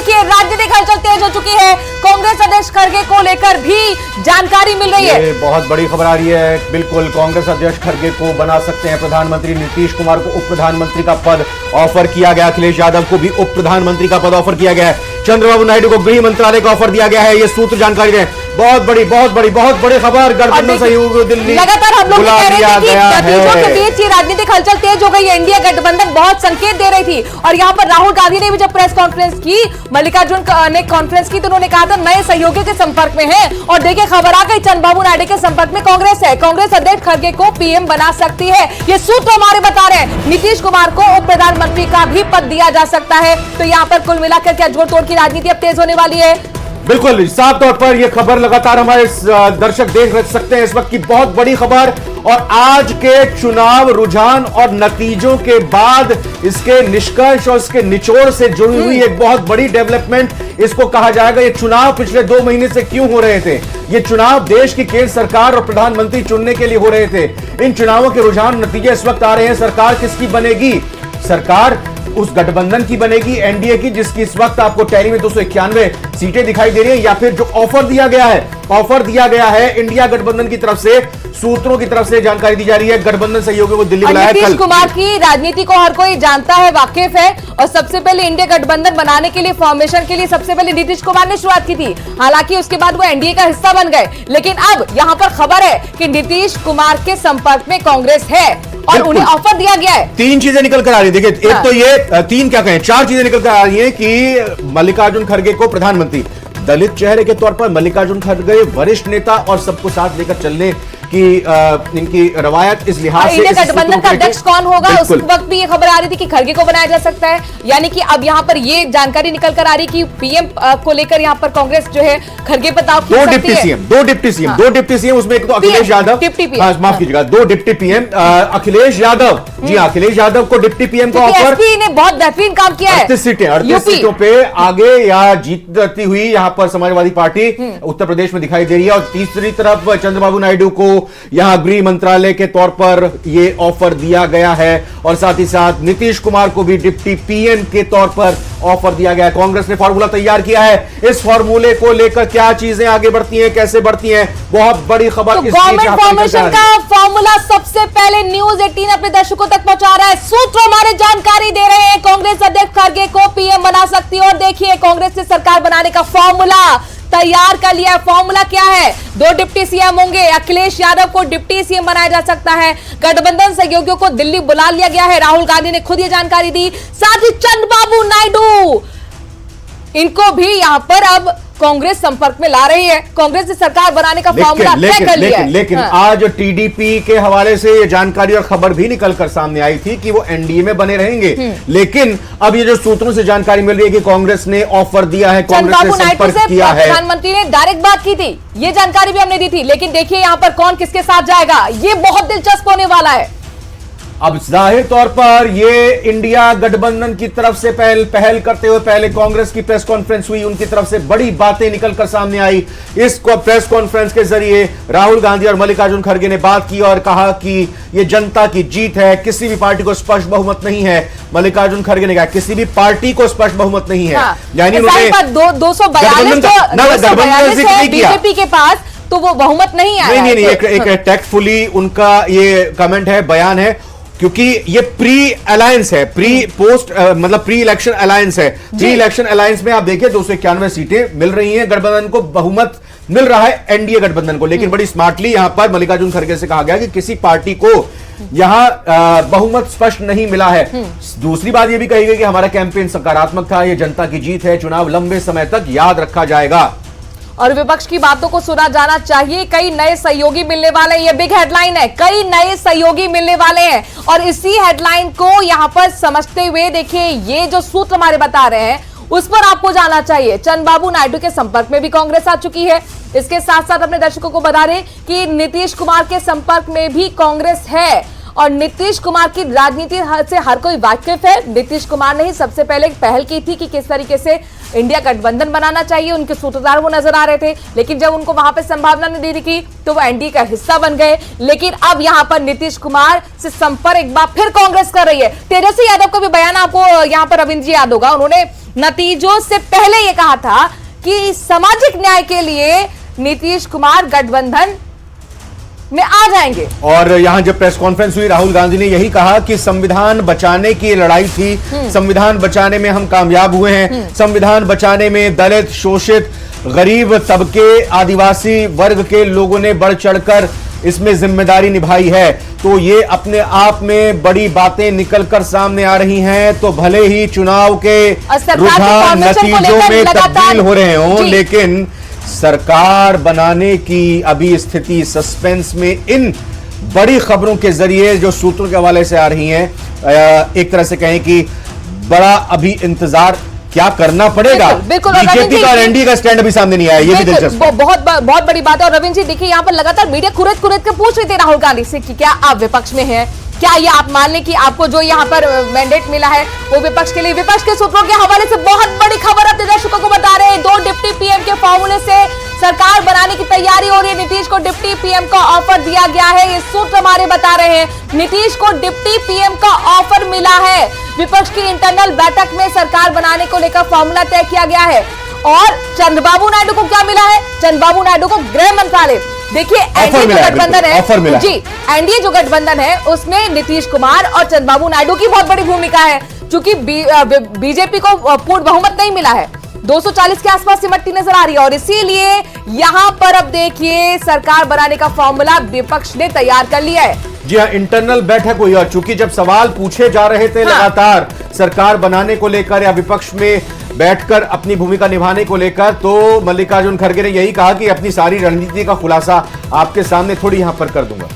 देखिए राजनीतिक हलचल तेज हो चुकी है। कांग्रेस अध्यक्ष खड़गे को लेकर भी जानकारी मिल रही है। बहुत बड़ी खबर आ रही है। बिल्कुल, कांग्रेस अध्यक्ष खड़गे को बना सकते हैं प्रधानमंत्री। नीतीश कुमार को उप प्रधानमंत्री का पद ऑफर किया गया। अखिलेश यादव को भी उप प्रधानमंत्री का पद ऑफर किया गया है। चंद्रबाबू नायडू को गृह मंत्रालय का ऑफर दिया गया है। ये सूत्र जानकारी दें। बहुत बड़ी खबर। गठबंधन सहयोग दिल्ली लगातार हम लोग कह रहे थे कि नतीजों के बीच ये राजनीतिक हलचल तेज हो गई है। इंडिया गठबंधन बहुत संकेत दे रही थी और यहाँ पर राहुल गांधी ने भी जब प्रेस कॉन्फ्रेंस की, मल्लिकार्जुन ने कॉन्फ्रेंस की, तो उन्होंने कहा था नए सहयोगियों के संपर्क में है। और देखिए खबर आ गई, चंद्रबाबू नायडू के संपर्क में कांग्रेस है। कांग्रेस अध्यक्ष खड़गे को पीएम बना सकती है। ये सूत्र हमारे बता रहे हैं। नीतीश कुमार को उप प्रधानमंत्री का भी पद दिया जा सकता है। तो यहाँ पर कुल मिलाकर क्या जोड़ तोड़ की राजनीति अब तेज होने वाली है। बिल्कुल, साफ तौर पर यह खबर लगातार हमारे दर्शक देख सकते हैं इस वक्त की बहुत बड़ी खबर। और आज के चुनाव रुझान और नतीजों के बाद इसके निष्कर्ष और इसके निचोड़ से जुड़ी हुई एक बहुत बड़ी डेवलपमेंट इसको कहा जाएगा। ये चुनाव पिछले 2 महीने से क्यों हो रहे थे? ये चुनाव देश की केंद्र सरकार और प्रधानमंत्री चुनने के लिए हो रहे थे। इन चुनावों के रुझान नतीजे इस वक्त आ रहे हैं। सरकार किसकी बनेगी? सरकार उस गठबंधन की बनेगी, एनडीए की, जिसकी इस वक्त आपको टैली में 291 सीटें दिखाई दे रही हैं, या फिर जो ऑफर दिया गया है इंडिया गठबंधन की तरफ से, सूत्रों की तरफ से जानकारी दी जा रही है। गठबंधन सहयोगियों को दिल्ली बुलाया। नीतीश कुमार की राजनीति को हर कोई जानता है, वाकिफ है। और सबसे पहले इंडिया गठबंधन बनाने के लिए, फॉर्मेशन के लिए सबसे पहले नीतीश कुमार ने शुरुआत की थी। हालांकि उसके बाद वो एनडीए का हिस्सा बन गए। लेकिन अब यहाँ पर खबर है कि नीतीश कुमार के संपर्क में कांग्रेस है और उन्हें ऑफर दिया गया है। 3 चीजें निकल कर आ रही है। देखिए, एक तो ये 3 क्या कहें, 4 चीजें निकल कर आ रही है कि मल्लिकार्जुन खड़गे को प्रधानमंत्री, दलित चेहरे के तौर पर मल्लिकार्जुन खड़गे वरिष्ठ नेता और सबको साथ लेकर चलने की इनकी रवायत, इस लिहाज से इंडिया गठबंधन का अध्यक्ष कौन होगा, उस वक्त भी ये खबर आ रही थी कि खड़गे को बनाया जा सकता है। यानी कि अब यहाँ पर ये जानकारी निकल कर आ रही कि पीएम को लेकर यहाँ पर कांग्रेस जो है खड़गे पर दांव खींच सकती है। दो डिप्टी सीएम, उसमें एक तो अखिलेश यादव, माफ कीजिएगा, 2 डिप्टी पीएम, अखिलेश यादव, जी अखिलेश यादव को डिप्टी पीएम का ऑफर। एसपी ने बहुत बेहतरीन काम किया है। 38 सीटों पे आगे या जीतती हुई यहाँ पर समाजवादी पार्टी उत्तर प्रदेश में दिखाई दे रही है। और तीसरी तरफ चंद्रबाबू नायडू को यहां गृह मंत्रालय के तौर पर यह ऑफर दिया गया है और साथ ही साथ नीतीश कुमार को भी डिप्टी पीएम के तौर पर ऑफर दिया गया है। कांग्रेस ने फॉर्मूला तैयार किया है। इस फॉर्मूले को लेकर क्या चीजें आगे बढ़ती हैं, कैसे बढ़ती हैं, बहुत बड़ी खबर। तो गवर्नमेंट फॉर्मेशन का फॉर्मूला सबसे पहले न्यूज 18 अपने दर्शकों तक पहुंचा रहा है। सूत्र हमारे जानकारी दे रहे हैं कांग्रेस अध्यक्ष खड़गे को पीएम बना सकती है। और देखिए कांग्रेस ने सरकार बनाने का फॉर्मूला तैयार कर लिया है। फॉर्मूला क्या है? 2 डिप्टी सीएम होंगे। अखिलेश यादव को डिप्टी सीएम बनाया जा सकता है। गठबंधन सहयोगियों को दिल्ली बुला लिया गया है। राहुल गांधी ने खुद ये जानकारी दी। साथ ही चंद्रबाबू नायडू, इनको भी यहां पर अब कांग्रेस संपर्क में ला रही है। कांग्रेस ने सरकार बनाने का फॉर्मूला तय कर लिया है। लेकिन आज टीडीपी के हवाले से ये जानकारी और खबर भी निकलकर सामने आई थी कि वो एनडीए में बने रहेंगे। लेकिन अब ये जो सूत्रों से जानकारी मिल रही है कि कांग्रेस ने ऑफर दिया है, कांग्रेस ने संपर्क किया है। प्रधानमंत्री ने डायरेक्ट बात की थी, ये जानकारी भी हमने दी थी। लेकिन देखिए यहाँ पर कौन किसके साथ जाएगा, ये बहुत दिलचस्प होने वाला है। अब जाहिर तौर पर ये इंडिया गठबंधन की तरफ से पहल करते हुए पहले कांग्रेस की प्रेस कॉन्फ्रेंस हुई, उनकी तरफ से बड़ी बातें निकलकर सामने आई। इस प्रेस कॉन्फ्रेंस के जरिए राहुल गांधी और मल्लिकार्जुन खड़गे ने बात की और कहा कि ये जनता की जीत है, किसी भी पार्टी को स्पष्ट बहुमत नहीं है। मल्लिकार्जुन खड़गे ने कहा किसी भी पार्टी को स्पष्ट बहुमत नहीं है। यानी उन्होंने 242 बीजेपी के पास, तो वो बहुमत नहीं आया। नहीं, एक टैक्टफुली उनका ये कमेंट है, बयान है, क्योंकि ये प्री अलायंस है, मतलब प्री इलेक्शन अलायंस है। प्री इलेक्शन अलायंस में आप देखिए 291 सीटें मिल रही हैं, गठबंधन को बहुमत मिल रहा है, एनडीए गठबंधन को। लेकिन बड़ी स्मार्टली यहां पर मल्लिकार्जुन खड़गे से कहा गया कि किसी पार्टी को यहां बहुमत स्पष्ट नहीं मिला है। दूसरी बात यह भी कही गई कि हमारा कैंपेन सकारात्मक था, यह जनता की जीत है, चुनाव लंबे समय तक याद रखा जाएगा। और विपक्ष की बातों को सुना जाना चाहिए। कई नए सहयोगी मिलने वाले हैं, ये बिग हेडलाइन है, कई नए सहयोगी मिलने वाले हैं। और इसी हेडलाइन को यहां पर समझते हुए देखिए ये जो सूत्र हमारे बता रहे हैं उस पर आपको जाना चाहिए। चंद्रबाबू नायडू के संपर्क में भी कांग्रेस आ चुकी है। इसके साथ साथ अपने दर्शकों को बता रहे कि नीतीश कुमार के संपर्क में भी कांग्रेस है। और नीतीश कुमार की राजनीति से हर कोई वाकिफ है। नीतीश कुमार ने ही सबसे पहले पहल की थी कि किस तरीके से इंडिया गठबंधन बनाना चाहिए, उनके सूत्रधार वो नजर आ रहे थे। लेकिन जब उनको वहां पे संभावना नहीं दी थी तो वो एनडीए का हिस्सा बन गए। लेकिन अब यहां पर नीतीश कुमार से संपर्क एक बार फिर कांग्रेस कर रही है। तेजस्वी यादव का भी बयान आपको यहां पर रविंद्र जी याद होगा, उन्होंने नतीजों से पहले ये कहा था कि सामाजिक न्याय के लिए नीतीश कुमार गठबंधन में आ जाएंगे। और यहां जब प्रेस कॉन्फ्रेंस हुई, राहुल गांधी ने यही कहा कि संविधान बचाने की लड़ाई थी, संविधान बचाने में हम कामयाब हुए हैं, संविधान बचाने में दलित, शोषित, गरीब तबके, आदिवासी वर्ग के लोगों ने बढ़ चढ़कर इसमें जिम्मेदारी निभाई है। तो ये अपने आप में बड़ी बातें निकलकर सामने आ रही हैं। तो भले ही चुनाव के रुझान नतीजों में तब्दील हो रहे हों, लेकिन सरकार बनाने की अभी स्थिति सस्पेंस में इन बड़ी खबरों के जरिए जो सूत्रों के हवाले से आ रही हैं, एक तरह से कहें कि बड़ा अभी इंतजार क्या करना पड़ेगा। बीजेपी का और एनडीए का स्टैंड अभी सामने नहीं आया, ये भी दिलचस्प बहुत बड़ी बात है। और रविंद्र जी देखिए, यहाँ पर लगातार मीडिया कुरेद के पूछ रही थी राहुल गांधी से कि क्या आप विपक्ष में हैं, क्या ये आप मान लें कि आपको जो यहाँ पर मैंडेट मिला है वो विपक्ष के लिए। विपक्ष के सूत्रों के हवाले से बहुत बड़ी खबर अपने दर्शकों को बता रहे हैं। 2 डिप्टी पीएम के फॉर्मूले से सरकार बनाने की तैयारी हो रही है। नीतीश को डिप्टी पीएम का ऑफर दिया गया है, ये सूत्र हमारे बता रहे हैं। नीतीश को डिप्टी पीएम का ऑफर मिला है। विपक्ष की इंटरनल बैठक में सरकार बनाने को लेकर फॉर्मूला तय किया गया है। और चंद्रबाबू नायडू को क्या मिला है? चंद्रबाबू नायडू को गृह मंत्रालय। देखिए, एनडीए जो गठबंधन है जी, एनडीए जो गठबंधन है उसमें नीतीश कुमार और चंद्रबाबू नायडू की बहुत बड़ी भूमिका है। चूंकि बीजेपी को पूर्ण बहुमत नहीं मिला है, 240 के आसपास सिमटती नजर आ रही है। और इसीलिए यहां पर अब देखिए सरकार बनाने का फॉर्मूला विपक्ष ने तैयार कर लिया है। जी हाँ, इंटरनल बैठक हुई और चूंकि जब सवाल पूछे जा रहे थे लगातार सरकार बनाने को लेकर या विपक्ष में बैठकर अपनी भूमिका निभाने को लेकर, तो मल्लिकार्जुन खड़गे ने यही कहा कि अपनी सारी रणनीति का खुलासा आपके सामने थोड़ी यहां पर कर दूंगा।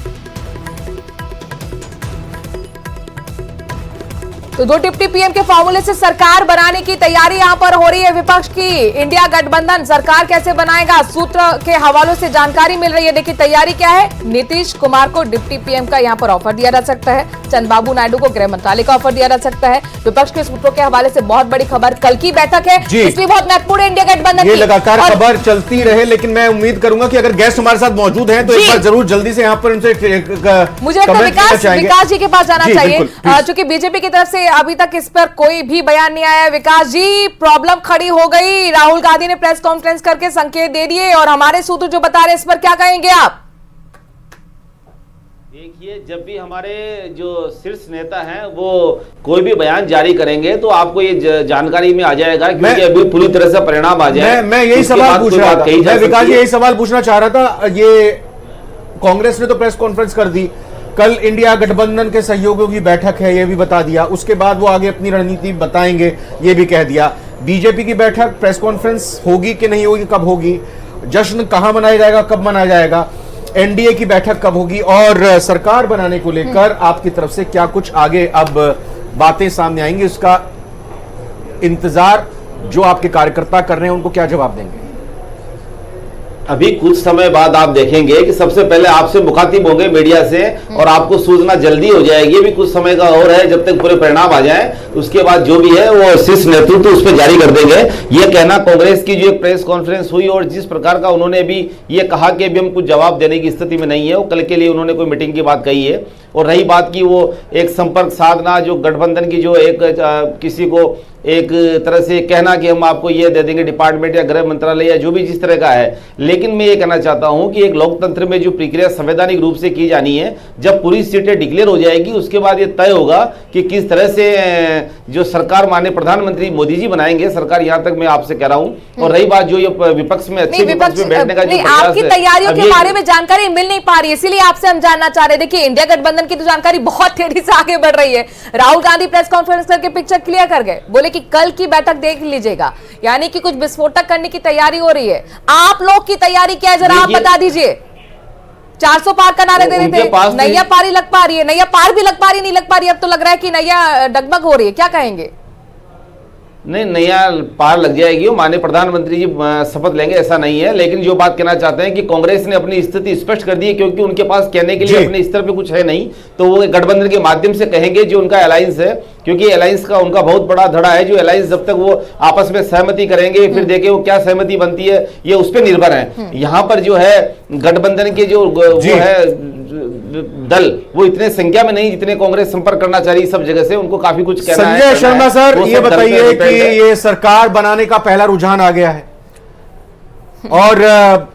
तो 2 डिप्टी पीएम के फॉर्मूले से सरकार बनाने की तैयारी यहां पर हो रही है विपक्ष की। इंडिया गठबंधन सरकार कैसे बनाएगा, सूत्र के हवालों से जानकारी मिल रही है। देखिए तैयारी क्या है। नीतीश कुमार को डिप्टी पीएम का यहां पर ऑफर दिया जा सकता है, चंद्रबाबू नायडू को गृह मंत्रालय का ऑफर दिया जा सकता है। विपक्ष के सूत्रों के हवाले से बहुत बड़ी खबर, कल की बैठक है इसलिए बहुत महत्वपूर्ण है इंडिया गठबंधन की। लगातार खबर चलती रहे, लेकिन मैं उम्मीद करूंगा कि अगर गेस्ट हमारे साथ मौजूद हैं तो एक बार जरूर जल्दी से यहाँ पर उनसे मुझे विकास जी के पास जाना चाहिए, क्योंकि बीजेपी की तरफ से अभी तक इस पर कोई भी बयान नहीं आया। विकास जी, प्रॉब्लम खड़ी हो गई, राहुल गांधी ने प्रेस कॉन्फ्रेंस करके संकेत दे दिए और हमारे सूत्र जो बता रहे हैं इस पर क्या कहेंगे आप? देखिए, जब भी हमारे जो शीर्ष नेता हैं वो कोई भी बयान जारी करेंगे तो आपको ये जानकारी में आ जाएगा, क्योंकि अभी पूरी तरह से परिणाम आ जाए। मैं यही सवाल पूछ रहा था, मैं विकास जी यही सवाल पूछना चाह रहा था। ये कांग्रेस ने तो प्रेस कॉन्फ्रेंस कर दी, कल इंडिया गठबंधन के सहयोगियों की बैठक है ये भी बता दिया, उसके बाद वो आगे अपनी रणनीति बताएंगे ये भी कह दिया। बीजेपी की बैठक, प्रेस कॉन्फ्रेंस होगी कि नहीं होगी, कब होगी, जश्न कहां मनाया जाएगा, कब मनाया जाएगा, एनडीए की बैठक कब होगी, और सरकार बनाने को लेकर आपकी तरफ से क्या कुछ आगे अब बातें सामने आएंगी, उसका इंतजार जो आपके कार्यकर्ता कर रहे हैं उनको क्या जवाब देंगे? अभी कुछ समय बाद आप देखेंगे कि सबसे पहले आपसे मुखातिब होंगे मीडिया से और आपको सूचना जल्दी हो जाएगी। अभी कुछ समय का और है, जब तक पूरे परिणाम आ जाए उसके बाद जो भी है वो शीर्ष नेतृत्व उस पर जारी कर देंगे। ये कहना कांग्रेस की जो एक प्रेस कॉन्फ्रेंस हुई और जिस प्रकार का उन्होंने अभी ये कहा कि अभी हम कुछ जवाब देने की स्थिति में नहीं है, वो कल के लिए उन्होंने कोई मीटिंग की बात कही है। और रही बात की वो एक संपर्क साधना, जो गठबंधन की जो एक किसी को एक तरह से कहना कि हम आपको ये दे देंगे डिपार्टमेंट या गृह मंत्रालय या जो भी जिस तरह का है। लेकिन मैं ये कहना चाहता हूं कि एक लोकतंत्र में जो प्रक्रिया संवैधानिक रूप से की जानी है, जब पूरी सीटें डिक्लेयर हो जाएगी उसके बाद ये तय होगा कि किस तरह से जो सरकार माननीय प्रधानमंत्री मोदी जी बनाएंगे सरकार, यहां तक मैं आपसे कह रहा हूं। और रही बात जो ये विपक्ष में अच्छे विपक्ष में बैठने का जो आपकी तैयारियों के बारे में जानकारी मिल नहीं पा रही है, इसीलिए आपसे हम जानना चाह रहे हैं। देखिए इंडिया गठबंधन की तो जानकारी बहुत तेजी से आगे बढ़ रही है। राहुल गांधी प्रेस कॉन्फ्रेंस करके पिक्चर क्लियर कर गए, बोले कि कल की बैठक देख लीजिएगा, यानी कि कुछ विस्फोटक करने की तैयारी हो रही है। आप लोग की तैयारी क्या है जरा आप बता दीजिए। 400 पार का नारे दे रहे थे, नैया पारी लग पा रही है, नैया पार भी लग पा रही नहीं लग पा रही, अब तो लग रहा है कि नैया डगमग हो रही है, क्या कहेंगे? नहीं, नया पार लग जाएगी, माननीय प्रधानमंत्री जी शपथ लेंगे, ऐसा नहीं है। लेकिन जो बात कहना चाहते हैं कि कांग्रेस ने अपनी स्थिति स्पष्ट कर दी है, क्योंकि उनके पास कहने के लिए अपने स्तर पे कुछ है नहीं, तो वो गठबंधन के माध्यम से कहेंगे जो उनका अलायंस है, क्योंकि अलायंस का उनका बहुत बड़ा धड़ा है। जो अलायंस जब तक वो आपस में सहमति करेंगे, फिर देखें वो क्या सहमति बनती है, ये उस पर निर्भर है। यहाँ पर जो है गठबंधन के जो वो है दल वो इतने संख्या में नहीं जितने कांग्रेस संपर्क करना चाह रही सब जगह से, उनको काफी कुछ कहना है। संजय शर्मा सर, वो ये सब दल पे बताइए डिपेंड कि है। ये सरकार बनाने का पहला रुझान आ गया है, और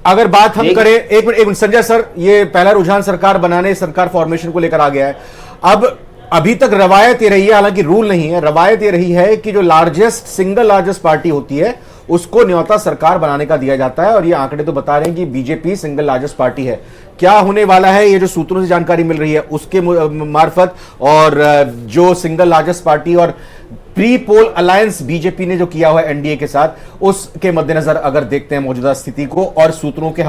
अगर बात हम करें, एक मिनट संजय सर, ये पहला रुझान सरकार बनाने, सरकार फॉर्मेशन को लेकर आ गया है। अब अभी तक रवायत ये रही है, हालांकि रूल नहीं है, रवायत ये रही है कि जो सिंगल लार्जेस्ट पार्टी होती है उसको न्योता सरकार बनाने का दिया जाता है, और ये आंकड़े तो बता रहे हैं कि बीजेपी सिंगल लार्जेस्ट पार्टी है। क्या होने वाला है, ये जो सूत्रों से जानकारी मिल रही है उसके मार्फत, और जो सिंगल लार्जेस्ट पार्टी और प्री पोल अलायंस बीजेपी ने जो किया हुआ है एनडीए के साथ, उसके मद्देनजर अगर देखते हैं मौजूदा स्थिति को और सूत्रों के